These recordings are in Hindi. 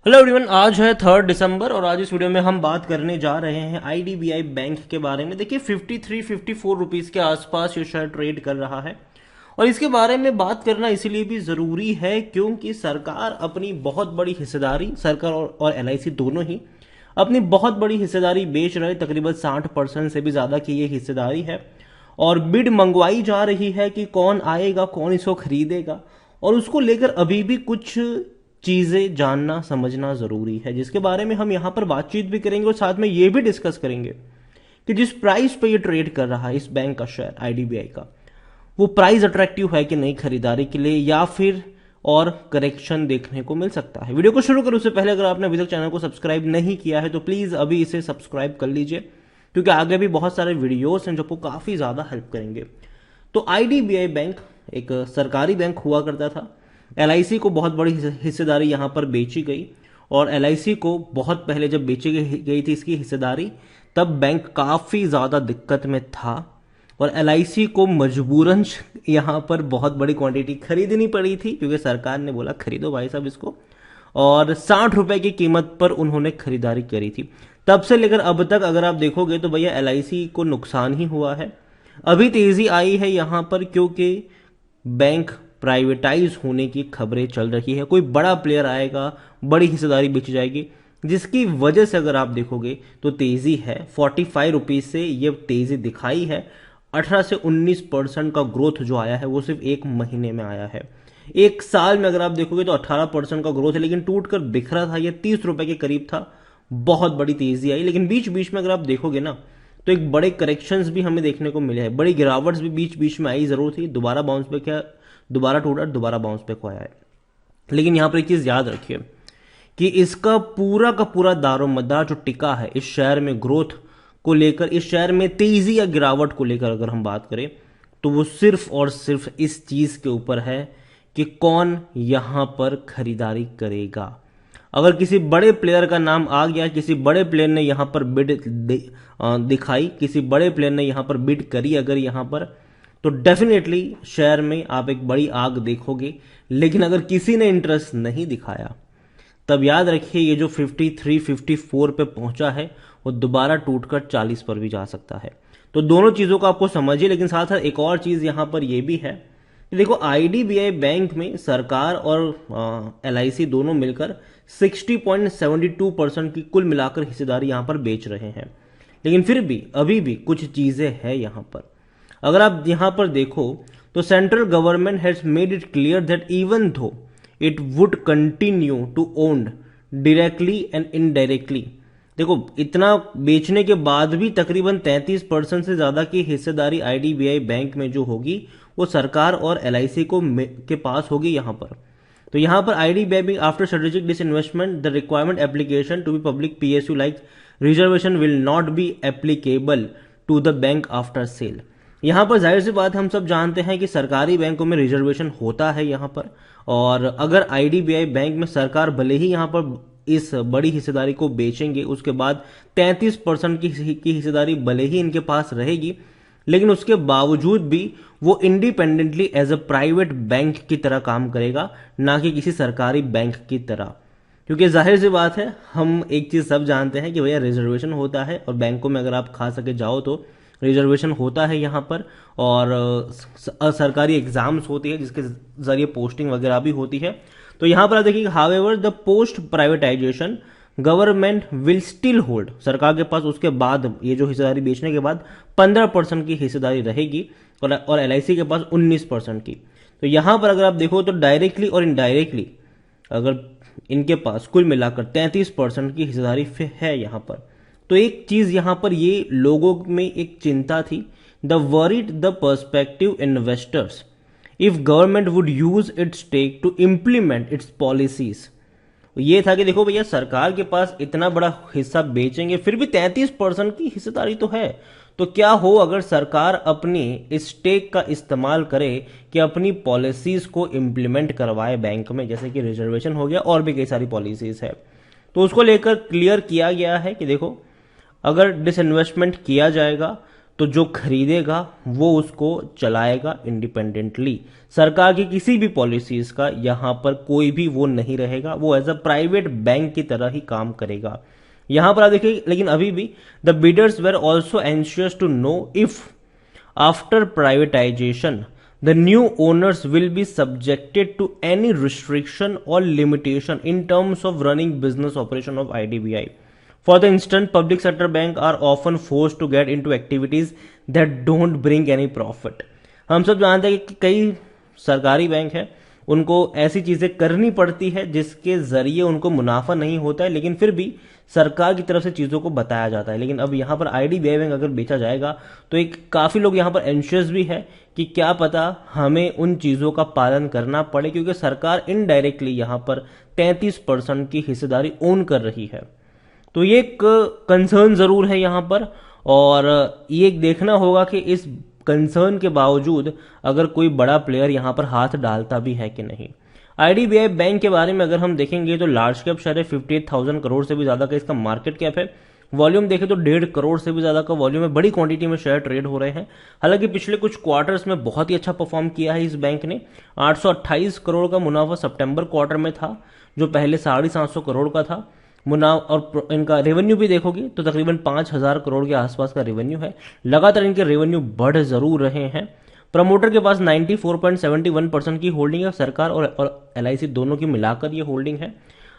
हेलो एवरीवन, आज है 3 दिसंबर और आज इस वीडियो में हम बात करने जा रहे हैं आईडीबीआई बैंक के बारे में। देखिए 53-54 रुपीस के आसपास ये शेयर ट्रेड कर रहा है और इसके बारे में बात करना इसीलिए भी ज़रूरी है क्योंकि सरकार अपनी बहुत बड़ी हिस्सेदारी, सरकार और एलआईसी दोनों ही अपनी बहुत बड़ी हिस्सेदारी बेच रहे, तकरीबन 60% से भी ज़्यादा की ये हिस्सेदारी है और बिड मंगवाई जा रही है कि कौन आएगा, कौन इसको खरीदेगा और उसको लेकर अभी भी कुछ चीजें जानना समझना जरूरी है, जिसके बारे में हम यहां पर बातचीत भी करेंगे और साथ में ये भी डिस्कस करेंगे कि जिस प्राइस पे ये ट्रेड कर रहा है इस बैंक का शेयर आईडीबीआई का, वो प्राइस अट्रैक्टिव है कि नहीं खरीदारी के लिए, या फिर और करेक्शन देखने को मिल सकता है। वीडियो को शुरू करूं उससे पहले अगर आपने अभी तक चैनल को सब्सक्राइब नहीं किया है तो प्लीज अभी इसे सब्सक्राइब कर लीजिए क्योंकि आगे भी बहुत सारे वीडियोस हैं जो आपको काफी ज्यादा हेल्प करेंगे। तो आईडीबीआई बैंक एक सरकारी बैंक हुआ करता था। एलआईसी को बहुत बड़ी हिस्सेदारी यहां पर बेची गई और एलआईसी को बहुत पहले जब बेची गई थी इसकी हिस्सेदारी, तब बैंक काफी ज्यादा दिक्कत में था और एलआईसी को मजबूरन यहां पर बहुत बड़ी क्वांटिटी खरीदनी पड़ी थी क्योंकि सरकार ने बोला खरीदो भाई साहब इसको, और 60 रुपए की कीमत पर उन्होंने खरीदारी करी थी। तब से लेकर अब तक अगर आप देखोगे तो भैया एलआईसी को नुकसान ही हुआ है। अभी तेजी आई है यहां पर क्योंकि बैंक प्राइवेटाइज होने की खबरें चल रही है, कोई बड़ा प्लेयर आएगा, बड़ी हिस्सेदारी बेची जाएगी, जिसकी वजह से अगर आप देखोगे तो तेजी है। 45 रुपीज से ये तेजी दिखाई है। 18 से 19% का ग्रोथ जो आया है वो सिर्फ एक महीने में आया है। एक साल में अगर आप देखोगे तो 18% का ग्रोथ है, लेकिन टूट कर बिखरा था, ये 30 रुपए के करीब था। बहुत बड़ी तेजी आई, लेकिन बीच बीच में अगर आप देखोगे ना तो एक बड़े करेक्शंस भी हमें देखने को मिले हैं, बड़ी गिरावट्स भी बीच बीच में आई जरूर थी। दोबारा बाउंस पे क्या, दोबारा टूटा, दोबारा बाउंस पे खोया है। लेकिन यहां पर एक चीज याद रखिए कि इसका पूरा का पूरा दारोमदार जो टिका है इस शेयर में ग्रोथ को लेकर, इस शेयर में तेजी या गिरावट को लेकर अगर हम बात करें तो वो सिर्फ और सिर्फ इस चीज के ऊपर है कि कौन यहां पर खरीदारी करेगा। अगर किसी बड़े प्लेयर का नाम आ गया, किसी बड़े प्लेयर ने यहां पर बिड दिखाई, किसी बड़े प्लेयर ने यहां पर बिड करी अगर यहां पर, तो डेफिनेटली शेयर में आप एक बड़ी आग देखोगे। लेकिन अगर किसी ने इंटरेस्ट नहीं दिखाया तब याद रखिए ये जो 53-54 पे पहुंचा है वो दोबारा टूटकर 40 पर भी जा सकता है। तो दोनों चीजों को आपको समझिए, लेकिन साथ साथ एक और चीज यहां पर यह भी है कि देखो आईडीबीआई बैंक में सरकार और एलआईसी दोनों मिलकर 60.72% की कुल मिलाकर हिस्सेदारी यहां पर बेच रहे हैं। लेकिन फिर भी अभी भी कुछ चीजें हैं यहां पर। अगर आप यहां पर देखो तो central government has made it clear that even though it would continue to own directly and indirectly, देखो इतना बेचने के बाद भी तकरीबन 33% से ज्यादा की हिस्सेदारी आईडीबीआई बैंक में जो होगी वो सरकार और एलआईसी को के पास होगी यहां पर। तो यहां पर IDBI bank after strategic disinvestment the requirement application to be public PSU like reservation will not be applicable to the bank after sale. यहां पर जाहिर सी बात हम सब जानते हैं कि सरकारी बैंकों में रिजर्वेशन होता है यहां पर, और अगर आईडीबीआई बैंक में सरकार भले ही यहां पर इस बड़ी हिस्सेदारी को बेचेंगे, उसके बाद 33% की हिस्सेदारी भले ही इनके पास रहेगी, लेकिन उसके बावजूद भी वो independently as a private bank की तरह काम करेगा, ना कि किसी सरकारी बैंक की तरह। क्योंकि जाहिर सी बात है, हम एक चीज सब जानते हैं कि भैया रिजर्वेशन होता है और बैंकों में अगर आप खा सके जाओ तो रिजर्वेशन होता है यहाँ पर, और सरकारी एग्जाम्स होती है जिसके जरिए पोस्टिंग वगैरह भी होती है। तो यहाँ पर आप देखिए however the post privatisation government will still hold, सरकार के पास उसके बाद ये जो हिस्सेदारी बेचने के बाद 15% की हिस्सेदारी रहेगी और एलआईसी के पास 19% की। तो यहां पर अगर आप देखो तो डायरेक्टली और इनडायरेक्टली अगर इनके पास कुल मिलाकर 33% की हिस्सेदारी है यहां पर। तो एक चीज यहां पर ये लोगों में एक चिंता थी, the worried the perspective investors if government would use its stake to implement its policies. ये था कि देखो भैया सरकार के पास इतना बड़ा हिस्सा बेचेंगे, फिर भी 33% की हिस्सेदारी तो है, तो क्या हो अगर सरकार अपनी इस स्टेक का इस्तेमाल करे कि अपनी पॉलिसीज को इम्प्लीमेंट करवाए बैंक में, जैसे कि रिजर्वेशन हो गया और भी कई सारी पॉलिसीज है। तो उसको लेकर क्लियर किया गया है कि देखो अगर डिसइन्वेस्टमेंट किया जाएगा तो जो खरीदेगा वो उसको चलाएगा इंडिपेंडेंटली। सरकार की किसी भी पॉलिसीज का यहाँ पर कोई भी वो नहीं रहेगा, वो एज अ प्राइवेट बैंक की तरह ही काम करेगा। यहां पर आप देखिए, लेकिन अभी भी the bidders were also anxious to know if after privatisation the new owners will be subjected to any restriction or limitation in terms of running business operation of IDBI. For the instance, public sector banks are often forced to get into activities that don't bring any profit. हम सब जानते हैं कि कई सरकारी बैंक है, उनको ऐसी चीजें करनी पड़ती है जिसके जरिए उनको मुनाफा नहीं होता है, लेकिन फिर भी सरकार की तरफ से चीजों को बताया जाता है। लेकिन अब यहाँ पर आईडीबीआई बैंक अगर बेचा जाएगा तो एक काफी लोग यहाँ पर एंशियस भी है कि क्या पता हमें उन चीजों का पालन करना पड़े, क्योंकि सरकार इनडायरेक्टली यहाँ पर 33% की हिस्सेदारी ओन कर रही है। तो ये एक कंसर्न जरूर है यहाँ पर, और ये देखना होगा कि इस कंसर्न के बावजूद अगर कोई बड़ा प्लेयर यहां पर हाथ डालता भी है कि नहीं। आईडीबीआई बैंक के बारे में अगर हम देखेंगे तो लार्ज कैप शेयर है, 58,000 करोड़ से भी ज्यादा का इसका मार्केट कैप है। वॉल्यूम देखें तो 1.5 करोड़ से भी ज्यादा का वॉल्यूम है, बड़ी क्वांटिटी में शेयर ट्रेड हो रहे हैं। हालांकि पिछले कुछ क्वार्टर्स में बहुत ही अच्छा परफॉर्म किया है इस बैंक ने। 828 करोड़ का मुनाफा सितंबर क्वार्टर में था, जो पहले 750 करोड़ का था मुनाफा। और इनका रेवेन्यू भी देखोगे तो तकरीबन 5,000 करोड़ के आसपास का रेवेन्यू है। लगातार इनके रेवेन्यू बढ़ जरूर रहे हैं। प्रमोटर के पास 94.71% की होल्डिंग है। सरकार और एलआईसी दोनों की मिलाकर ये होल्डिंग है।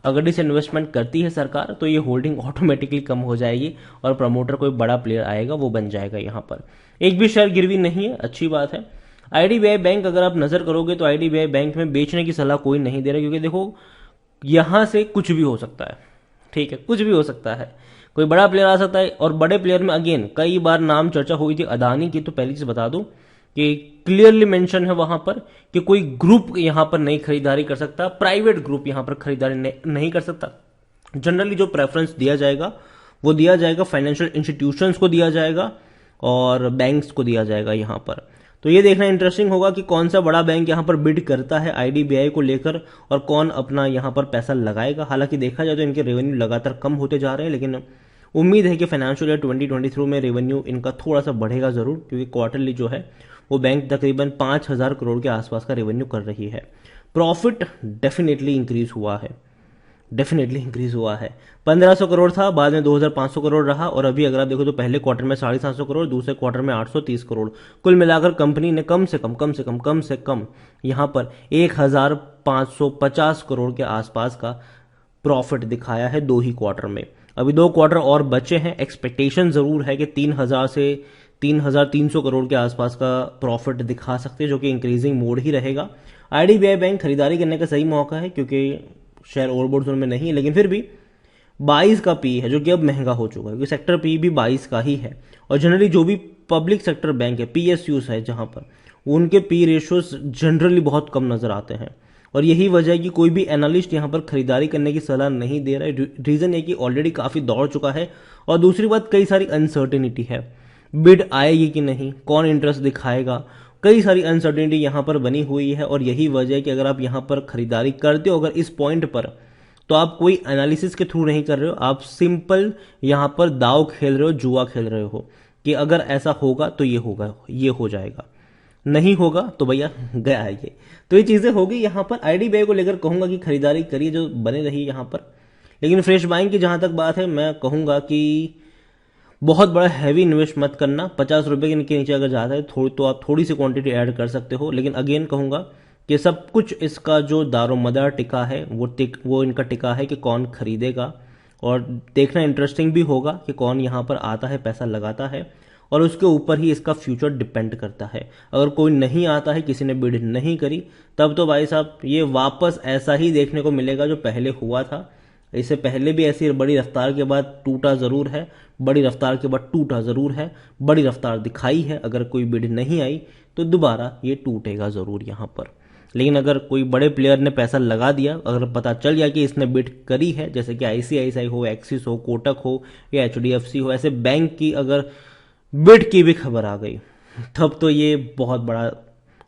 अगर डिस इन्वेस्टमेंट करती है सरकार तो ये होल्डिंग ऑटोमेटिकली कम हो जाएगी और प्रमोटर कोई बड़ा प्लेयर आएगा वो बन जाएगा। यहाँ पर एक भी शेयर गिरवी नहीं है, अच्छी बात है। आईडीबीआई बैंक अगर आप नजर करोगे तो आईडीबीआई बैंक में बेचने की सलाह कोई नहीं दे रहा, क्योंकि देखो यहां से कुछ भी हो सकता है, ठीक है, कुछ भी हो सकता है, कोई बड़ा प्लेयर आ सकता है। और बड़े प्लेयर में अगेन कई बार नाम चर्चा हुई थी अदानी की, तो पहली चीज बता दूं कि क्लियरली मेंशन है वहां पर कि कोई ग्रुप यहां पर नहीं खरीदारी कर सकता, प्राइवेट ग्रुप यहां पर खरीदारी नहीं कर सकता। जनरली जो प्रेफरेंस दिया जाएगा वो दिया जाएगा फाइनेंशियल इंस्टीट्यूशंस को दिया जाएगा और बैंक्स को दिया जाएगा यहां पर। तो ये देखना इंटरेस्टिंग होगा कि कौन सा बड़ा बैंक यहां पर बिड करता है आईडीबीआई को लेकर और कौन अपना यहां पर पैसा लगाएगा। हालांकि देखा जाए तो इनके रेवेन्यू लगातार कम होते जा रहे हैं, लेकिन उम्मीद है कि फाइनेंशियल ईयर 2023 में रेवेन्यू इनका थोड़ा सा बढ़ेगा जरूर, क्योंकि क्वार्टरली जो है वो बैंक तकरीबन 5,000 करोड़ के आसपास का रेवेन्यू कर रही है। प्रॉफिट डेफिनेटली इंक्रीज हुआ है, 1500 करोड़ था, बाद में 2,500 करोड़ रहा, और अभी अगर आप देखो तो पहले क्वार्टर में 750 करोड़, दूसरे क्वार्टर में 830 करोड़। कुल मिलाकर कंपनी ने कम से कम यहां पर 1,550 करोड़ के आसपास का प्रॉफिट दिखाया है 2 ही क्वार्टर में। अभी 2 क्वार्टर और बचे हैं। एक्सपेक्टेशन जरूर है कि 3,000 से 3,300 करोड़ के आसपास का प्रॉफिट दिखा सकते हैं, जो कि इंक्रीजिंग मोड ही रहेगा। आईडीबीआई बैंक खरीदारी करने का सही मौका है, क्योंकि शेयर ओवरबोर्ड जोन में नहीं है, लेकिन फिर भी 22 का पी है, जो कि अब महंगा हो चुका है, क्योंकि सेक्टर पी भी 22 का ही है। और जनरली जो भी पब्लिक सेक्टर बैंक है, पीएसयूस है जहां पर, उनके पी रेशियोज जनरली बहुत कम नजर आते हैं। और यही वजह है कि कोई भी एनालिस्ट यहां पर खरीदारी करने की सलाह नहीं दे रहा है। रीजन है कि ऑलरेडी काफी दौड़ चुका है, और दूसरी बात कई सारी अनसर्टेनिटी है, बिड आएगी कि नहीं, कौन इंटरेस्ट दिखाएगा, कई सारी अनसर्टेनिटी यहां पर बनी हुई है। और यही वजह है कि अगर आप यहां पर खरीदारी करते हो अगर इस पॉइंट पर, तो आप कोई एनालिसिस के थ्रू नहीं कर रहे हो, आप सिंपल यहां पर दाव खेल रहे हो, जुआ खेल रहे हो कि अगर ऐसा होगा तो ये होगा, ये हो जाएगा, नहीं होगा तो भैया गया है ये। तो ये चीजें होगी यहां पर। आईडीबीआई को लेकर कहूंगा कि खरीदारी करिए, जो बने रही यहां पर। लेकिन फ्रेश बाइंग की जहां तक बात है, मैं कहूंगा कि बहुत बड़ा हैवी इन्वेस्ट मत करना। 50 रुपए के नीचे अगर जाता है तो आप थोड़ी सी क्वांटिटी ऐड कर सकते हो। लेकिन अगेन कहूंगा कि सब कुछ इसका जो दारोमदार टिका है वो इनका टिका है कि कौन खरीदेगा, और देखना इंटरेस्टिंग भी होगा कि कौन यहां पर आता है, पैसा लगाता है, और उसके ऊपर ही इसका फ्यूचर डिपेंड करता है। अगर कोई नहीं आता है, किसी ने बिड नहीं करी, तब तो भाई साहब ये वापस ऐसा ही देखने को मिलेगा जो पहले हुआ था। इससे पहले भी ऐसी बड़ी रफ्तार के बाद टूटा जरूर है, बड़ी रफ्तार के बाद टूटा जरूर है, बड़ी रफ्तार दिखाई है। अगर कोई बिड नहीं आई तो दोबारा ये टूटेगा जरूर यहां पर। लेकिन अगर कोई बड़े प्लेयर ने पैसा लगा दिया, अगर पता चल गया कि इसने बिड करी है, जैसे कि आईसीआईसीआई हो, एक्सिस हो, कोटक हो या एचडीएफसी हो, ऐसे बैंक की अगर बिड की भी खबर आ गई, तब तो ये बहुत बड़ा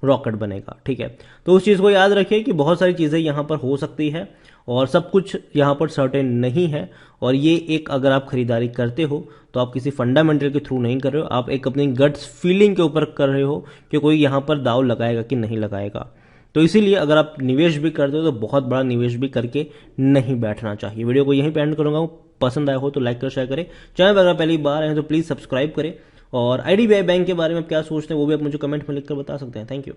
रॉकेट बनेगा। ठीक है, तो उस चीज को याद रखिए कि बहुत सारी चीजें यहां पर हो सकती है, और सब कुछ यहाँ पर सर्टेन नहीं है। और ये एक अगर आप खरीदारी करते हो तो आप किसी फंडामेंटल के थ्रू नहीं कर रहे हो, आप एक अपनी गट्स फीलिंग के ऊपर कर रहे हो कि कोई यहाँ पर दाव लगाएगा कि नहीं लगाएगा। तो इसीलिए अगर आप निवेश भी करते हो तो बहुत बड़ा निवेश भी करके नहीं बैठना चाहिए। वीडियो को यहीं पे एंड करूंगा, पसंद आया हो तो लाइक कर शेयर करें, चैनल पर अगर पहली बार आए तो प्लीज़ सब्सक्राइब करें। और आईडीबीआई बैंक के बारे में आप क्या सोचते हैं वो भी आप मुझे कमेंट में लिखकर बता सकते हैं। Thank you.